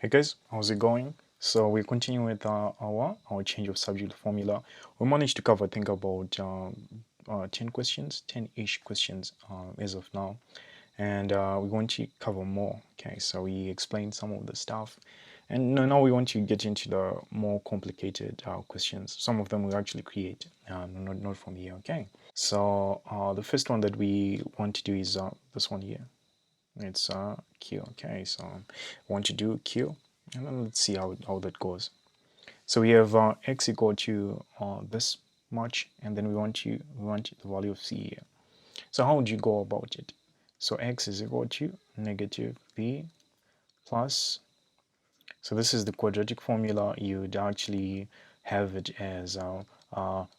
Hey guys, how's it going? So we continue with our change of subject formula. We managed to cover, I think, about 10 questions, 10-ish questions as of now, and we're going to cover more. Okay, so we explained some of the stuff, and now we want to get into the more complicated questions. Some of them we actually create, not from here. Okay, so the first one that we want to do is this one here. It's Q. Okay, so I want to do Q, and then let's see how that goes. So we have x equal to this much, and then we want the value of c here. So how would you go about it? So x is equal to negative b plus, so this is the quadratic formula. You'd actually have it as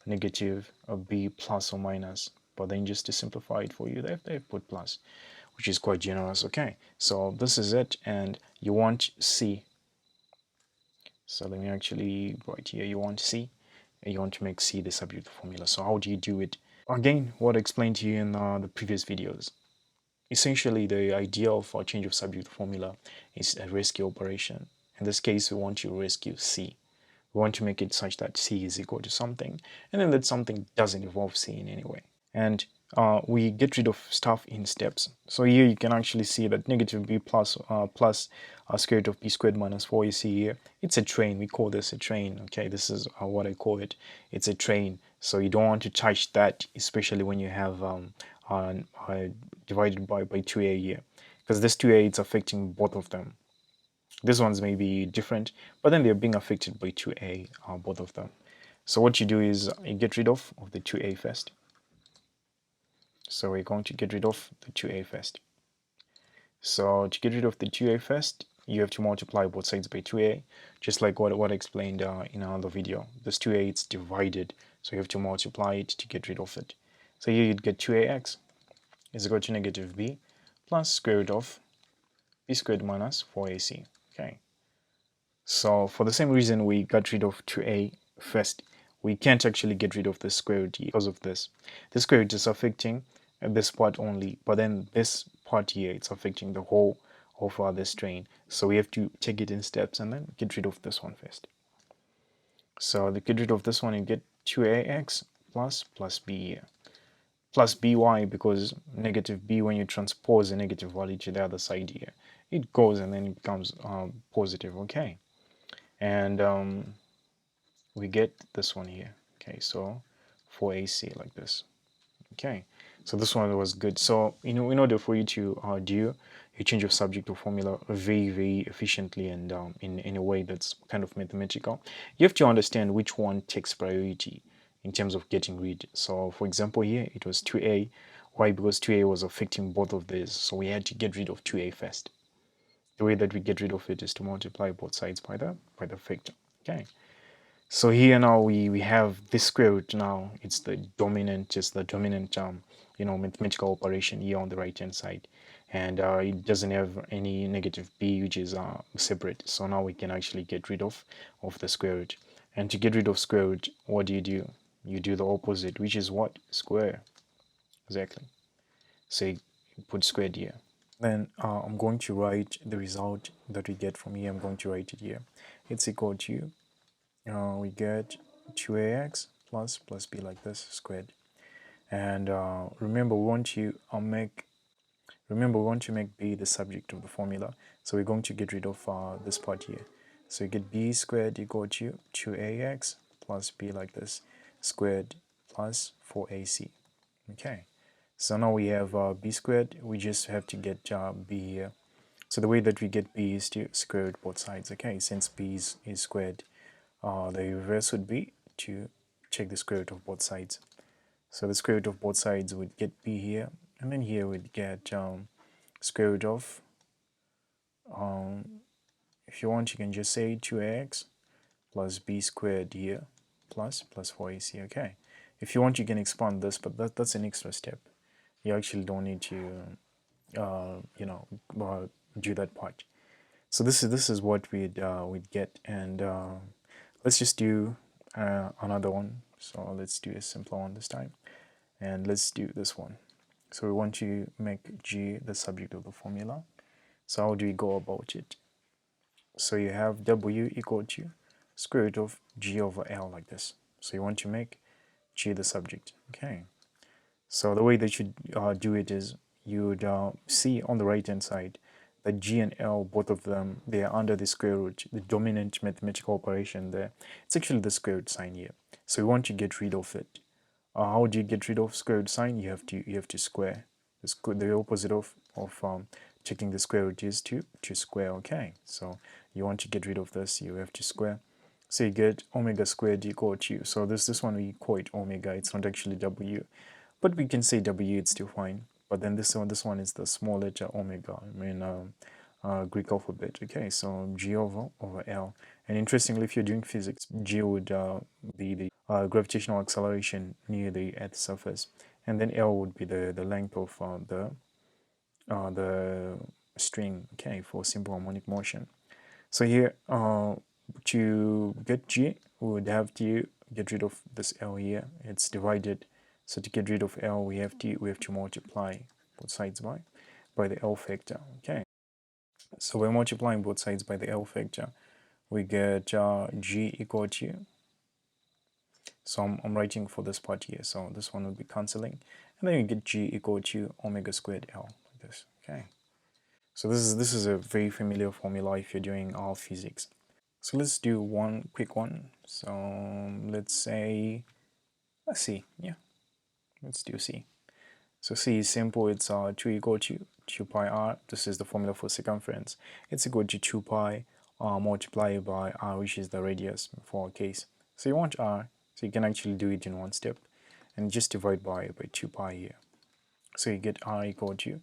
negative b plus or minus, but then just to simplify it for you, they've put plus, which is quite generous. Okay, so this is it, and you want c. So let me actually write here, you want c, and you want to make c the subject formula. So how do you do it? Again, what I explained to you in the previous videos. Essentially, the idea of a change of subject formula is a rescue operation. In this case, we want to rescue c. We want to make it such that c is equal to something, and then that something doesn't involve c in any way. And we get rid of stuff in steps. So here you can actually see that negative b plus square root of b squared minus 4, you see here, it's a train. We call this a train. Okay, this is what I call it. It's a train. So you don't want to touch that, especially when you have divided by 2a here, because this 2a is affecting both of them. This one's may be different, but then they're being affected by 2a, both of them. So what you do is you get rid of the 2a first. So we're going to get rid of the 2a first. So to get rid of the 2a first, you have to multiply both sides by 2a, just like what I explained in another video. This 2a, it's divided, so you have to multiply it to get rid of it. So here you'd get 2ax is equal to negative b plus square root of b squared minus 4ac. Okay. So for the same reason we got rid of 2a first, we can't actually get rid of the square root because of this. The square root is affecting this part only, but then this part here, it's affecting the whole of this train. So we have to take it in steps and then get rid of this one first. So to get rid of this one, you get 2ax plus b here. Plus by, because negative b, when you transpose a negative value to the other side here, it goes and then it becomes positive. Okay. And we get this one here. Okay, so 4ac like this. Okay, so this one was good. So in order for you to do a change of subject or formula very efficiently and in a way that's kind of mathematical, you have to understand which one takes priority in terms of getting rid. So for example here it was 2a. Why? Because 2a was affecting both of these, so we had to get rid of 2a first. The way that we get rid of it is to multiply both sides by the factor. Okay, so here now we have this square root. Now it's the dominant, just the dominant mathematical operation here on the right hand side, and it doesn't have any negative b, which is separate. So now we can actually get rid of the square root. And to get rid of square root, what do? You do the opposite, which is what? Square. Exactly. So you put squared here. Then I'm going to write the result that we get from here. I'm going to write it here. It's equal to we get 2ax plus b like this squared. And remember we want to make b the subject of the formula, so we're going to get rid of this part here. So you get b squared equal to 2ax plus b like this squared plus 4ac. Okay, so now we have b squared. We just have to get b here. So the way that we get b is to square root both sides. Okay, since b is squared, the reverse would be to check the square root of both sides. So the square root of both sides would get b here, and then here we'd get square root of, if you want you can just say 2ax plus b squared here plus 4ac. Okay, if you want you can expand this, but that's an extra step. You actually don't need to do that part. So this is what we'd get, and let's just do another one. So let's do a simpler one this time, and let's do this one. So we want to make g the subject of the formula. So how do we go about it? So you have W equal to square root of G over L like this. So you want to make G the subject. Okay. So the way that you do it is you would see on the right hand side that G and L, both of them, they are under the square root, the dominant mathematical operation there. It's actually the square root sign here. So we want to get rid of it. How do you get rid of square root sign? You have to square. The opposite of taking the square root is to square. Okay, so you want to get rid of this, you have to square. So you get omega squared equal to, so this one we call it omega, it's not actually W, but we can say W, it's still fine. But then this one is the small letter omega, I mean Greek alphabet. Okay, so G over L. And interestingly, if you're doing physics, G would be the gravitational acceleration near the Earth's surface, and then L would be the length of the string. Okay, for simple harmonic motion. So here, to get G, we would have to get rid of this L here. It's divided. So to get rid of L, we have to multiply both sides by the L factor. Okay. So by multiplying both sides by the L factor, we get G equal to. So I'm writing for this part here. So this one will be cancelling, and then you get G equal to omega squared L like this. Okay. So this is a very familiar formula if you're doing all physics. So let's do one quick one. So let's say C. Yeah, let's do C. So C is simple. It's 2 equal to 2 pi r. This is the formula for circumference. It's equal to 2 pi multiplied by r, which is the radius for our case. So you want r, so you can actually do it in one step and just divide by 2 pi here. So you get r equal to,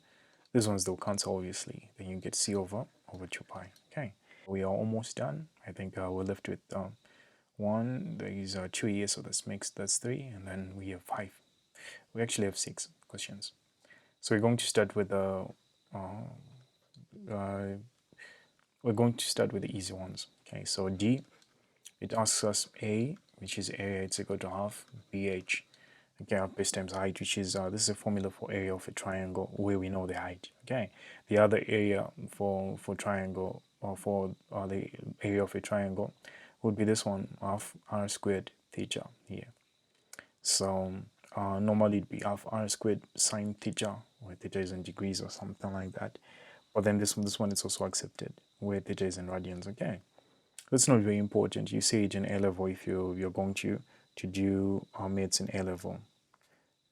this one's they'll cancel obviously, then you get C over 2 pi. Okay, we are almost done. I think we're left with one, there is 2 here, so that's 3, and then we have 5. We actually have 6 questions. So we're going to start with the easy ones. Okay, so D, it asks us A, which is area, it's equal to half BH. Okay, our base times height, which is this is a formula for area of a triangle where we know the height. Okay, the other area for triangle or for the area of a triangle would be this one, half r squared theta here. So normally it'd be half r squared sine theta, where theta is in degrees or something like that. But then this one is also accepted, where theta is in radians. Okay, that's not very important. You say it in A level if you're going to do maths in A level.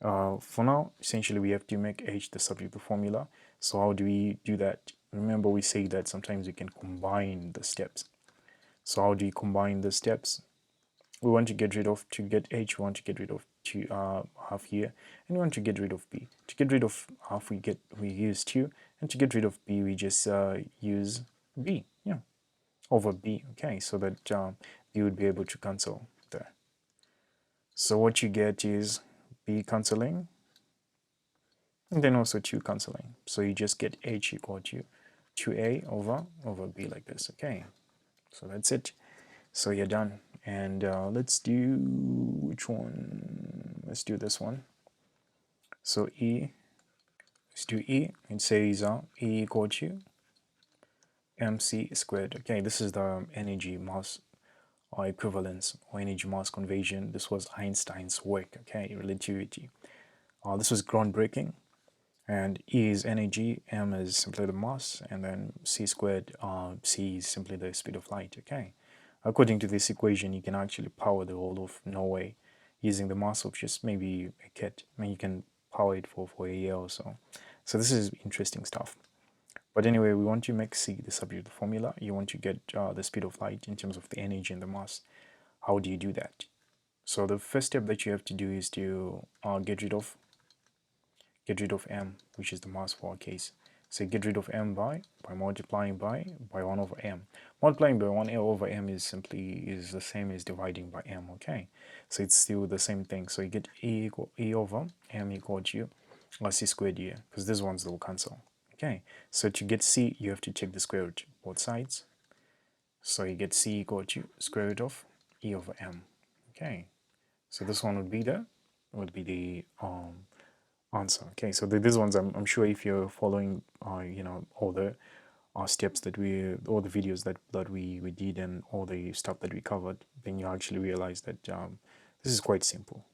For now, essentially we have to make H the subject of the formula. So how do we do that? Remember, we say that sometimes we can combine the steps. So how do you combine the steps? We want to get rid of, to get H, we want to get rid of half here, and we want to get rid of B. To get rid of half, we use 2, and to get rid of B, we just use B, yeah, over B. Okay, so that B would be able to cancel there. So what you get is B cancelling, and then also 2 cancelling. So you just get H equal to 2A over B like this. Okay, so that's it. So you're done. And let's do, which one? Let's do this one. So E, let's do E. It says E equal to mc squared. Okay, this is the energy mass or equivalence or energy mass conversion. This was Einstein's work. Okay, relativity. This was groundbreaking. And E is energy, m is simply the mass, and then c squared, c is simply the speed of light. Okay, according to this equation, you can actually power the whole of Norway using the mass of just maybe a cat. I mean, you can power it for a year or so. So this is interesting stuff. But anyway, we want to make c the subject of the formula. You want to get the speed of light in terms of the energy and the mass. How do you do that? So the first step that you have to do is to get rid of m, which is the mass for our case. So get rid of m by multiplying by 1 over m. Multiplying by 1 over m is the same as dividing by m. Okay, so it's still the same thing. So you get e over m equal to c squared here, because these ones will cancel. Okay, so to get c, you have to take the square root both sides. So you get c equal to square root of e over m. Okay, so this one would be the answer. Okay, so these ones, I'm sure if you're following all the steps that all the videos that we did and all the stuff that we covered, then you actually realize that this is quite simple.